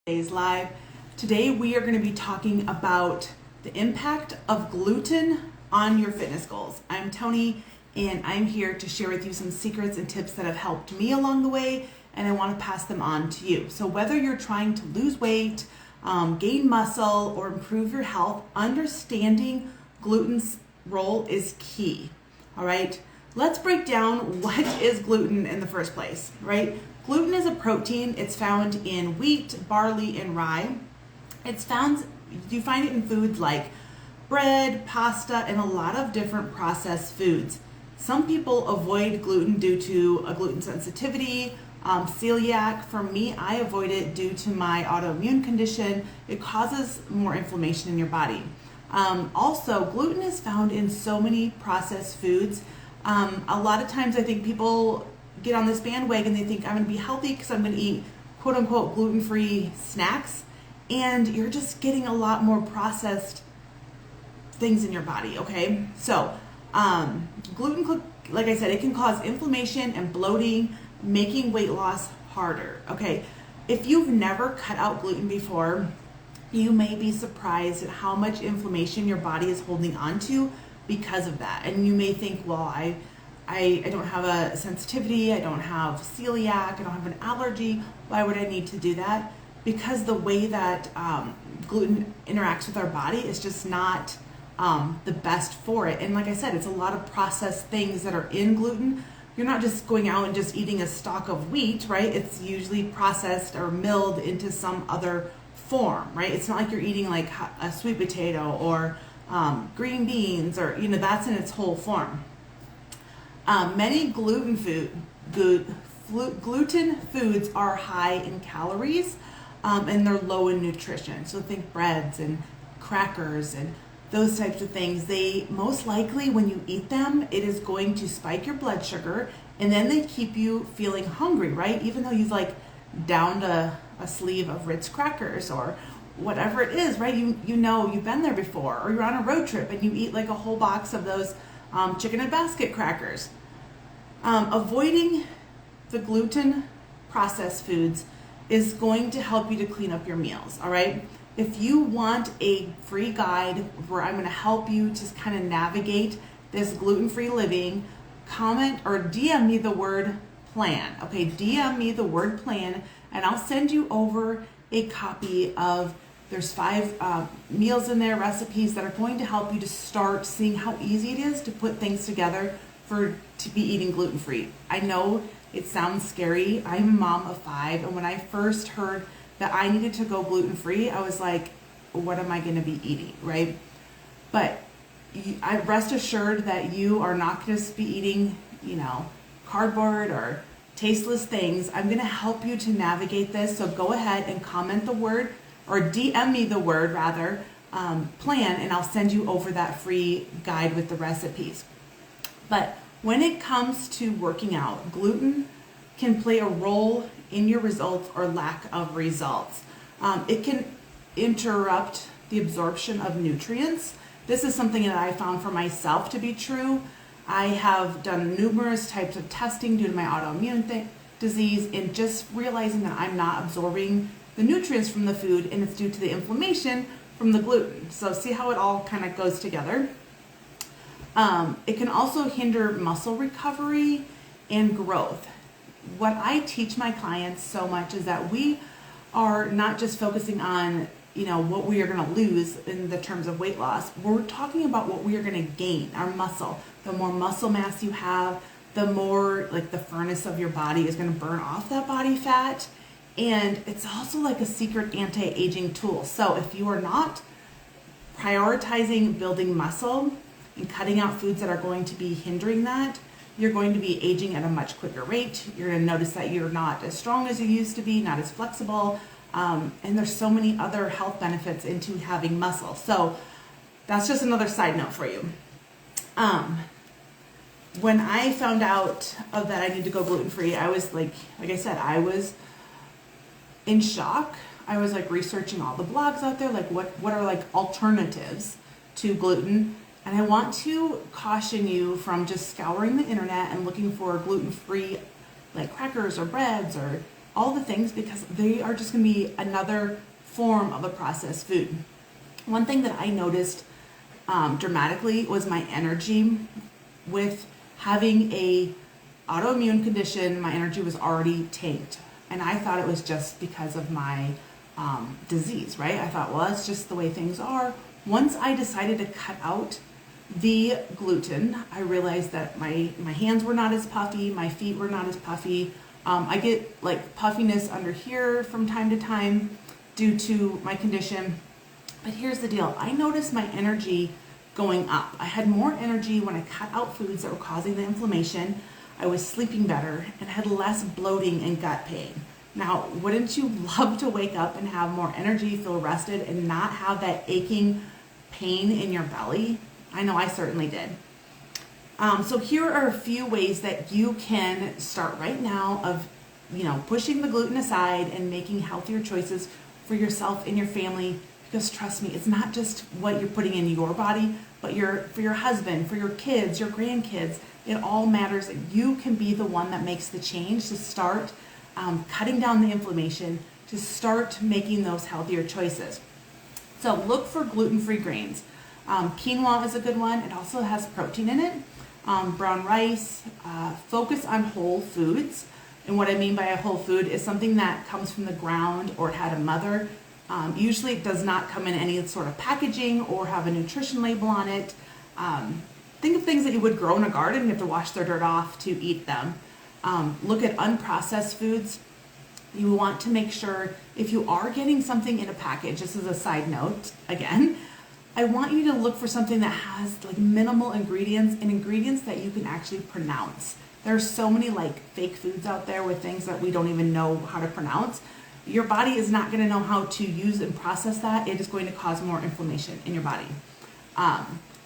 Today's live. Today we are going to be talking about the impact of gluten on your fitness goals. I'm Tony and I'm here to share with you some secrets and tips that have helped me along the way, and I want to pass them on to you. So whether you're trying to lose weight, gain muscle, or improve your health, understanding gluten's role is key. All right, let's break down what is gluten in the first place, right? Gluten is a protein. It's found in wheat, barley, and rye. You find it in foods like bread, pasta, and a lot of different processed foods. Some people avoid gluten due to a gluten sensitivity, celiac. For me, I avoid it due to my autoimmune condition. It causes more inflammation in your body. Also, gluten is found in so many processed foods. A lot of times I think people get on this bandwagon. They think I'm going to be healthy because I'm going to eat quote unquote gluten-free snacks, and you're just getting a lot more processed things in your body. Okay, so gluten, like I said, it can cause inflammation and bloating, making weight loss harder. Okay, if you've never cut out gluten before, you may be surprised at how much inflammation your body is holding on to because of that. And you may think, well, I don't have a sensitivity, I don't have celiac, I don't have an allergy. Why would I need to do that? Because the way that gluten interacts with our body is just not the best for it. And like I said, it's a lot of processed things that are in gluten. You're not just going out and just eating a stalk of wheat, right? It's usually processed or milled into some other form, right? It's not like you're eating like a sweet potato or green beans, or that's in its whole form. Many gluten foods are high in calories, and they're low in nutrition. So think breads and crackers and those types of things. They most likely, when you eat them, it is going to spike your blood sugar, and then they keep you feeling hungry, right? Even though you've downed a sleeve of Ritz crackers or whatever it is, right? You've been there before, or you're on a road trip and you eat like a whole box of those chicken and basket crackers. Avoiding the gluten processed foods is going to help you to clean up your meals, all right? If you want a free guide where I'm going to help you just kind of navigate this gluten-free living, comment or DM me the word plan, okay? DM me the word plan, and I'll send you over a copy of, there's 5 meals in there, recipes that are going to help you to start seeing how easy it is to put things together to be eating gluten-free. I know it sounds scary. I'm a mom of 5, and when I first heard that I needed to go gluten-free, I was like, what am I going to be eating, right? But I rest assured that you are not going to be eating, cardboard or tasteless things. I'm going to help you to navigate this. So go ahead and comment the word, or DM me the word rather, plan, and I'll send you over that free guide with the recipes. But when it comes to working out, gluten can play a role in your results or lack of results. It can interrupt the absorption of nutrients. This is something that I found for myself to be true. I have done numerous types of testing due to my autoimmune disease, and just realizing that I'm not absorbing the nutrients from the food, and it's due to the inflammation from the gluten. So see how it all kind of goes together. It can also hinder muscle recovery and growth. What I teach my clients so much is that we are not just focusing on, what we are going to lose in the terms of weight loss. We're talking about what we are going to gain, our muscle. The more muscle mass you have, the more the furnace of your body is going to burn off that body fat. And it's also like a secret anti-aging tool. So if you are not prioritizing building muscle and cutting out foods that are going to be hindering that, you're going to be aging at a much quicker rate. You're going to notice that you're not as strong as you used to be, not as flexible, and there's so many other health benefits into having muscle. So that's just another side note for you. When I found out that I need to go gluten-free, I was like I said, I was in shock. I was researching all the blogs out there, what are alternatives to gluten. And I want to caution you from just scouring the internet and looking for gluten-free crackers or breads or all the things, because they are just going to be another form of a processed food. One thing that I noticed dramatically was my energy. With having a autoimmune condition, my energy was already tanked, and I thought it was just because of my disease, right? I thought, well, that's just the way things are. Once I decided to cut out the gluten, I realized that my hands were not as puffy, my feet were not as puffy. I get like puffiness under here from time to time due to my condition. But here's the deal. I noticed my energy going up. I had more energy when I cut out foods that were causing the inflammation. I was sleeping better and had less bloating and gut pain. Now, wouldn't you love to wake up and have more energy, feel rested, and not have that aching pain in your belly? I know I certainly did. So here are a few ways that you can start right now of, pushing the gluten aside and making healthier choices for yourself and your family. Because trust me, it's not just what you're putting in your body, but for your husband, for your kids, your grandkids. It all matters that you can be the one that makes the change to start cutting down the inflammation, to start making those healthier choices. So look for gluten-free grains. Quinoa is a good one. It also has protein in it. Brown rice. Focus on whole foods. And what I mean by a whole food is something that comes from the ground or it had a mother. Usually it does not come in any sort of packaging or have a nutrition label on it. Think of things that you would grow in a garden. You have to wash their dirt off to eat them. Look at unprocessed foods. You want to make sure if you are getting something in a package, this is a side note again, I want you to look for something that has like minimal ingredients and ingredients that you can actually pronounce. There's so many like fake foods out there with things that we don't even know how to pronounce. Your body is not going to know how to use and process that. It is going to cause more inflammation in your body.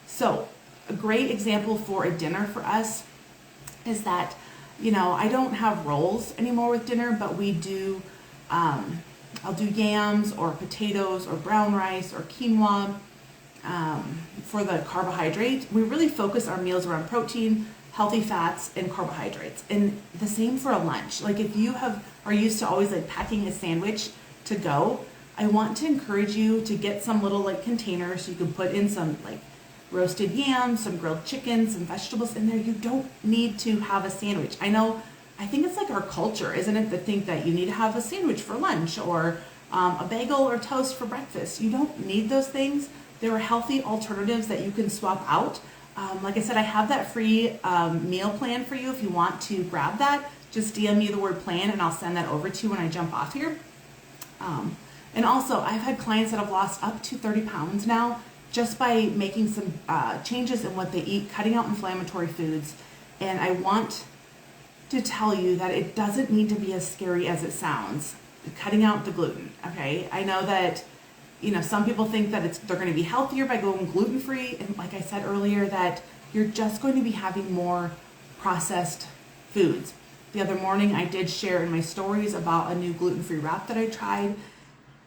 So a great example for a dinner for us is that, I don't have rolls anymore with dinner, but we do, I'll do yams or potatoes or brown rice or quinoa for the carbohydrate. We really focus our meals around protein, healthy fats, and carbohydrates. And the same for a lunch. Like if you are used to always like packing a sandwich to go, I want to encourage you to get some little like containers so you can put in some like roasted yams, some grilled chicken, some vegetables in there. You don't need to have a sandwich. I think it's like our culture, isn't it, to think that you need to have a sandwich for lunch or a bagel or toast for breakfast. You don't need those things. There are healthy alternatives that you can swap out. Like I said, I have that free meal plan for you. If you want to grab that, just DM me the word plan and I'll send that over to you when I jump off here. And also, I've had clients that have lost up to 30 pounds now just by making some changes in what they eat, cutting out inflammatory foods. And I want to tell you that it doesn't need to be as scary as it sounds, cutting out the gluten, okay? I know that some people think that they're going to be healthier by going gluten-free. And like I said earlier, that you're just going to be having more processed foods. The other morning, I did share in my stories about a new gluten-free wrap that I tried.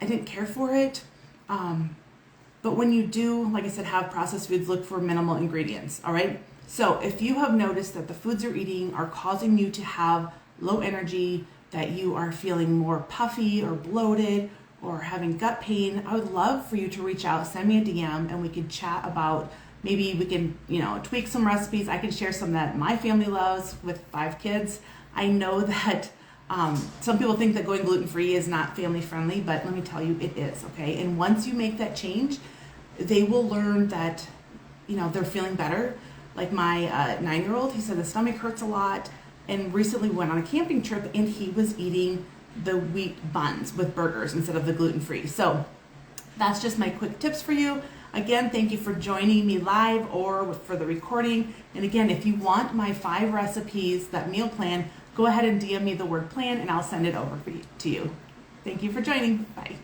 I didn't care for it. But when you do, like I said, have processed foods, look for minimal ingredients, all right? So if you have noticed that the foods you're eating are causing you to have low energy, that you are feeling more puffy or bloated, or having gut pain, I would love for you to reach out, send me a DM, and we can chat about, maybe we can, tweak some recipes. I can share some that my family loves with 5 kids. I know that some people think that going gluten-free is not family friendly, but let me tell you, it is, okay? And once you make that change, they will learn that, they're feeling better. Like my 9-year-old, he said the stomach hurts a lot, and recently went on a camping trip and he was eating the wheat buns with burgers instead of the gluten-free. So that's just my quick tips for you. Again, thank you for joining me live or for the recording. And again, if you want my 5 recipes, that meal plan, go ahead and DM me the word plan and I'll send it over to you. Thank you for joining. Bye.